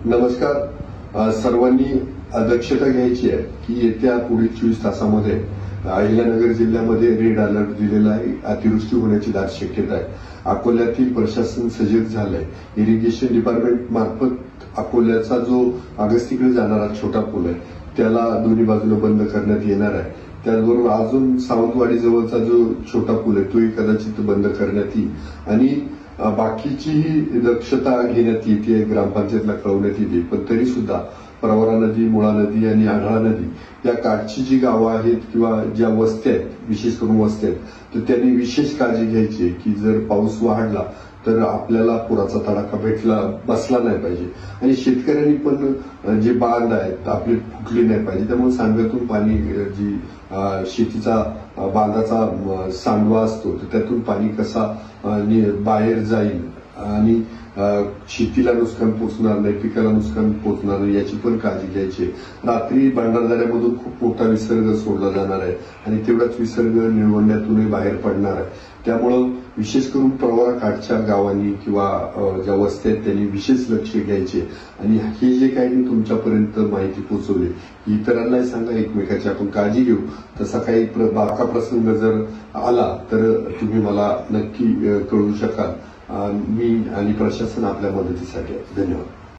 नमस्कार. सर्वांनी दक्षता घ्यायची आहे की येत्या पुढील 24 तासामध्ये अहिल्यानगर जिल्ह्यामध्ये रेड अलर्ट दिलेला आहे. अतिवृष्टी होण्याची दाट शक्यता आहे. अकोल्यातील प्रशासन सजग झालंय. इरिगेशन डिपार्टमेंट मार्फत अकोल्याचा जो अगस्तीकडे जाणारा छोटा पूल आहे त्याला दोन्ही बाजूला बंद करण्यात येणार आहे. त्याचबरोबर अजून सावंतवाडी जवळचा जो छोटा पूल आहे तोही कदाचित बंद करण्यात येईल आणि बाकीचीही दक्षता घेण्यात येते. ग्रामपंचायतला कळवण्यात येते. पण तरी सुद्धा प्रवरा नदी, मुळा नदी आणि आढळा नदी या काठची जी गावं आहेत किंवा ज्या वस्त्या आहेत, विशेष करून वस्त्या आहेत, तर त्यांनी विशेष काळजी घ्यायची की जर पाऊस वाढला तर आपल्याला पुराचा तडाखा बसला नाही पाहिजे. आणि शेतकऱ्यांनी पण जे बांध आहेत आपले फुटले नाही पाहिजे. त्यामुळे सांडव्यातून पाणी जी शेतीचा बांधाचा सांडवा असतो तर त्यातून पाणी कसा बाहेर जाईल आणि शेतीला नुकसान पोचणार नाही, पिकाला नुकसान पोचणार नाही याची पण काळजी घ्यायची. रात्री भंडारदऱ्यामधून खूप मोठा विसर्ग सोडला जाणार आहे आणि तेवढाच विसर्ग निळवंड्यातूनही बाहेर पडणार आहे. त्यामुळं विशेष करून प्रवरा काठच्या गावांनी किंवा ज्या वस्त्या आहेत त्यांनी विशेष लक्ष घ्यायचे आणि हे जे काही मी तुमच्यापर्यंत माहिती पोहोचवली इतरांनाही सांगा, एकमेकाची आपण काळजी घेऊ. तसा काही बारका प्रसंग जर आला तर तुम्ही मला नक्की कळवू शकाल. मी आणि प्रशासन आपल्या मदतीसाठी आहे. धन्यवाद.